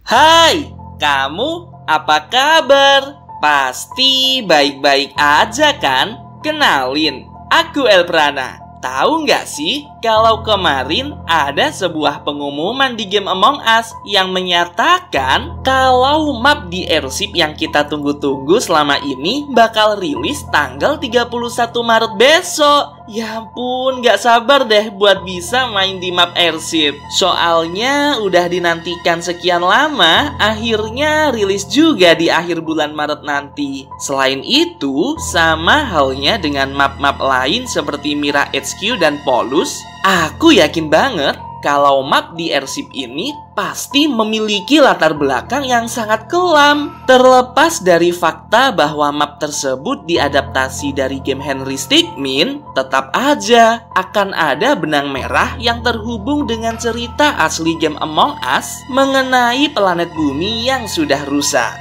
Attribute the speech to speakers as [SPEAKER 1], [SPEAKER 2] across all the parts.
[SPEAKER 1] Hai, kamu apa kabar? Pasti baik-baik aja kan? Kenalin, aku Elprana. Tahu nggak sih kalau kemarin ada sebuah pengumuman di game Among Us yang menyatakan kalau map di Airship yang kita tunggu-tunggu selama ini bakal rilis tanggal 31 Maret besok. Ya ampun, gak sabar deh buat bisa main di map Airship. Soalnya udah dinantikan sekian lama, akhirnya rilis juga di akhir bulan Maret nanti. Selain itu, sama halnya dengan map-map lain seperti Mira HQ dan Polus, aku yakin banget kalau map di Airship ini pasti memiliki latar belakang yang sangat kelam. Terlepas dari fakta bahwa map tersebut diadaptasi dari game Henry Stickmin, tetap aja akan ada benang merah yang terhubung dengan cerita asli game Among Us mengenai planet bumi yang sudah rusak.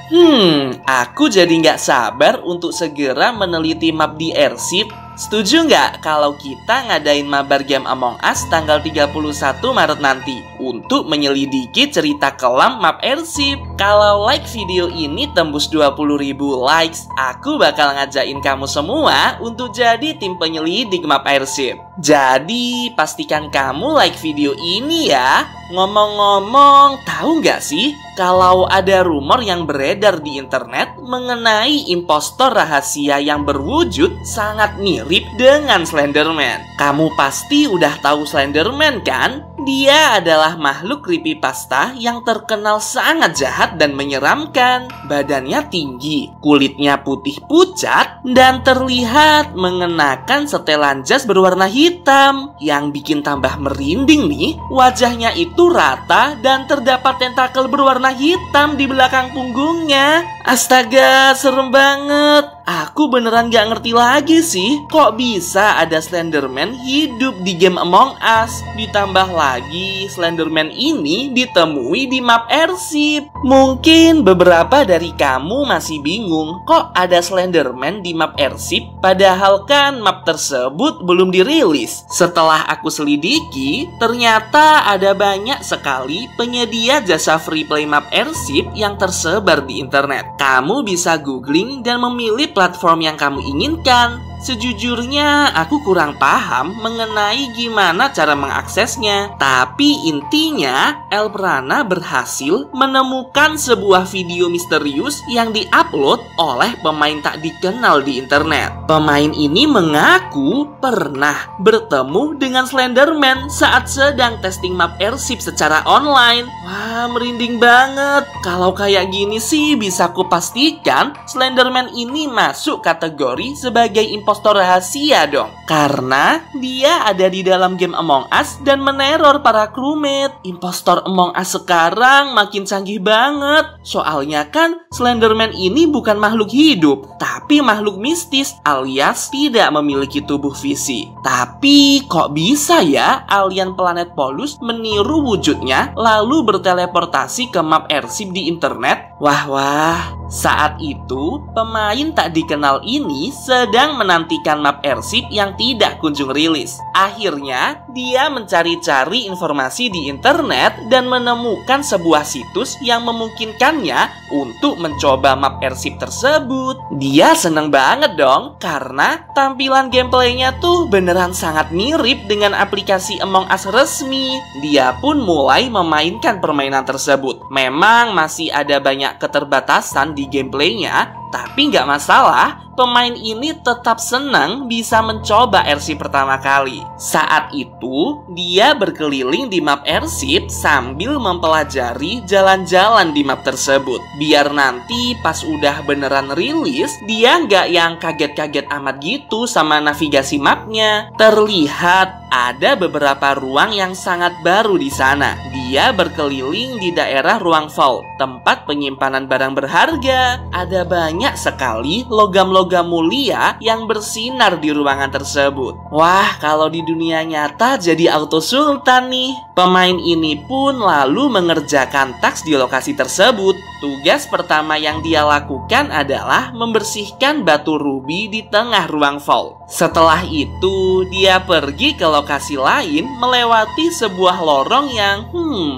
[SPEAKER 1] Aku jadi nggak sabar untuk segera meneliti map di Airship. Setuju nggak kalau kita ngadain mabar game Among Us tanggal 31 Maret nanti untuk menyelidiki cerita kelam map Airship? Kalau like video ini tembus 20.000 likes, aku bakal ngajakin kamu semua untuk jadi tim penyelidik map Airship. Jadi pastikan kamu like video ini ya. Ngomong-ngomong, tahu nggak sih kalau ada rumor yang beredar di internet mengenai impostor rahasia yang berwujud sangat mirip dengan Slenderman? Kamu pasti udah tahu Slenderman kan? Dia adalah makhluk creepypasta yang terkenal sangat jahat dan menyeramkan. Badannya tinggi, kulitnya putih pucat, dan terlihat mengenakan setelan jas berwarna hitam. Yang bikin tambah merinding nih, wajahnya itu rata dan terdapat tentakel berwarna hitam di belakang punggungnya. Astaga, serem banget. Aku beneran gak ngerti lagi sih, kok bisa ada Slenderman hidup di game Among Us. Ditambah lagi, Slenderman ini ditemui di map Airship. Mungkin beberapa dari kamu masih bingung, kok ada Slenderman di map Airship, padahal kan map tersebut belum dirilis. Setelah aku selidiki, ternyata ada banyak sekali penyedia jasa free play map Airship yang tersebar di internet. Kamu bisa googling dan memilih platform yang kamu inginkan. Sejujurnya, aku kurang paham mengenai gimana cara mengaksesnya. Tapi intinya, Elprana berhasil menemukan sebuah video misterius yang diupload oleh pemain tak dikenal di internet. Pemain ini mengaku pernah bertemu dengan Slenderman saat sedang testing map Airship secara online. Wah, merinding banget. Kalau kayak gini sih bisa kupastikan Slenderman ini masuk kategori sebagai impostor rahasia dong. Karena dia ada di dalam game Among Us dan meneror para crewmate. Impostor Among Us sekarang makin canggih banget. Soalnya kan Slenderman ini bukan makhluk hidup, tapi makhluk mistis alias tidak memiliki tubuh fisik. Tapi kok bisa ya alien planet Polus meniru wujudnya lalu berteleportasi ke map Airship di internet? Wah, saat itu pemain tak dikenal ini sedang menantikan map Airship yang tidak kunjung rilis. Akhirnya dia mencari-cari informasi di internet dan menemukan sebuah situs yang memungkinkannya untuk mencoba map Airship tersebut. Dia seneng banget dong karena tampilan gameplaynya tuh beneran sangat mirip dengan aplikasi Among Us resmi. Dia pun mulai memainkan permainan tersebut. Memang masih ada banyak keterbatasan di gameplaynya, tapi nggak masalah, pemain ini tetap senang bisa mencoba Airship pertama kali. Saat itu, dia berkeliling di map Airship sambil mempelajari jalan-jalan di map tersebut. Biar nanti pas udah beneran rilis, dia nggak yang kaget-kaget amat gitu sama navigasi mapnya. Terlihat ada beberapa ruang yang sangat baru di sana. Dia berkeliling di daerah ruang vault, tempat penyimpanan barang berharga. Ada banyak sekali logam-logam mulia yang bersinar di ruangan tersebut. Wah, kalau di dunia nyata jadi auto sultan nih. Pemain ini pun lalu mengerjakan taks di lokasi tersebut. Tugas pertama yang dia lakukan adalah membersihkan batu ruby di tengah ruang vault. Setelah itu, dia pergi ke lokasi lain melewati sebuah lorong yang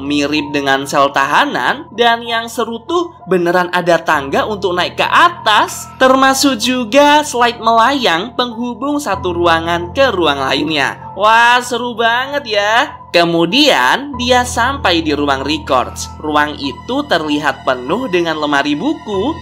[SPEAKER 1] mirip dengan sel tahanan. Dan yang seru tuh beneran ada tangga untuk naik ke atas. Termasuk juga slide melayang penghubung satu ruangan ke ruang lainnya. Wah, seru banget ya. Kemudian dia sampai di ruang records. Ruang itu terlihat penuh dengan lemari buku.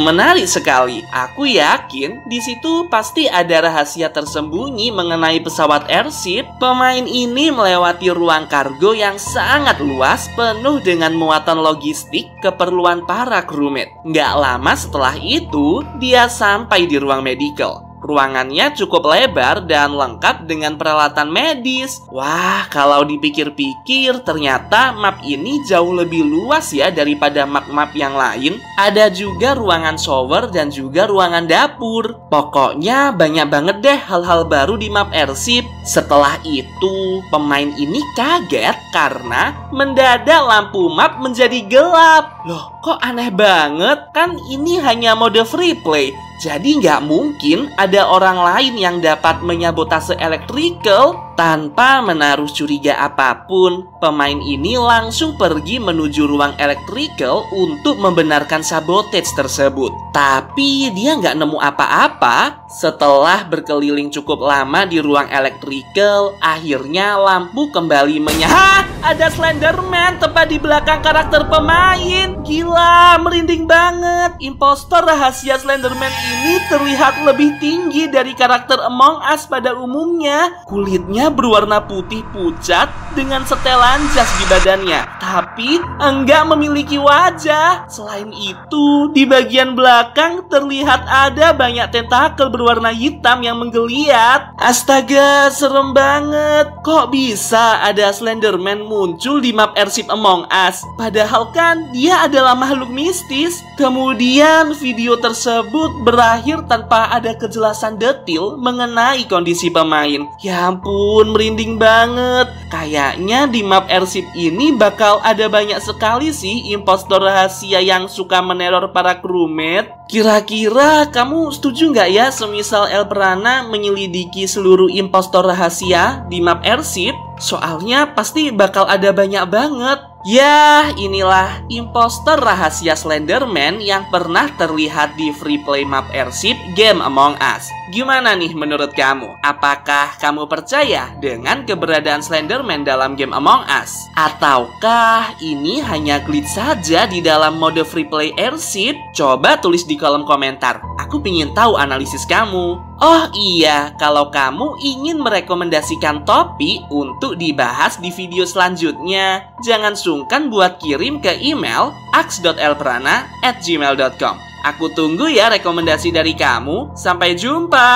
[SPEAKER 1] Menarik sekali. Aku yakin di situ pasti ada rahasia tersembunyi mengenai pesawat airship. Pemain ini melewati ruang kargo yang sangat luas, penuh dengan muatan logistik keperluan para crewmate. Nggak lama setelah itu, dia sampai di ruang medical. Ruangannya cukup lebar dan lengkap dengan peralatan medis. Wah, kalau dipikir-pikir ternyata map ini jauh lebih luas ya daripada map-map yang lain. Ada juga ruangan shower dan juga ruangan dapur. Pokoknya banyak banget deh hal-hal baru di map airship. Setelah itu, pemain ini kaget karena mendadak lampu map menjadi gelap. Loh, kok aneh banget? Kan ini hanya mode free play. Jadi nggak mungkin ada orang lain yang dapat menyabotase electrical. Tanpa menaruh curiga apapun, pemain ini langsung pergi menuju ruang electrical untuk membenarkan sabotage tersebut. Tapi dia nggak nemu apa-apa. Setelah berkeliling cukup lama di ruang electrical, akhirnya lampu kembali menyala. Ada Slenderman tepat di belakang karakter pemain. Gila, merinding banget. Impostor rahasia Slenderman ini terlihat lebih tinggi dari karakter Among Us pada umumnya. Kulitnya berwarna putih pucat dengan setelan jas di badannya, tapi enggak memiliki wajah. Selain itu, di bagian belakang terlihat ada banyak tentakel berwarna hitam yang menggeliat. Astaga, serem banget. Kok bisa ada Slenderman muncul di map airship Among Us? Padahal kan dia adalah makhluk mistis. Kemudian video tersebut berakhir tanpa ada kejelasan detail mengenai kondisi pemain. Ya ampun, merinding banget. Kayaknya di map airship ini bakal ada banyak sekali sih impostor rahasia yang suka meneror para crewmate. Kira-kira kamu setuju nggak ya semisal Elprana menyelidiki seluruh impostor rahasia di map airship? Soalnya pasti bakal ada banyak banget. Ya, inilah impostor rahasia Slenderman yang pernah terlihat di free play map airship game Among Us. Gimana nih menurut kamu? Apakah kamu percaya dengan keberadaan Slenderman dalam game Among Us? Ataukah ini hanya glitch saja di dalam mode free play airship? Coba tulis di kolom komentar. Aku ingin tahu analisis kamu. Oh iya, kalau kamu ingin merekomendasikan topik untuk dibahas di video selanjutnya, jangan sungkan buat kirim ke email aks.elprana@gmail.com. Aku tunggu ya rekomendasi dari kamu. Sampai jumpa.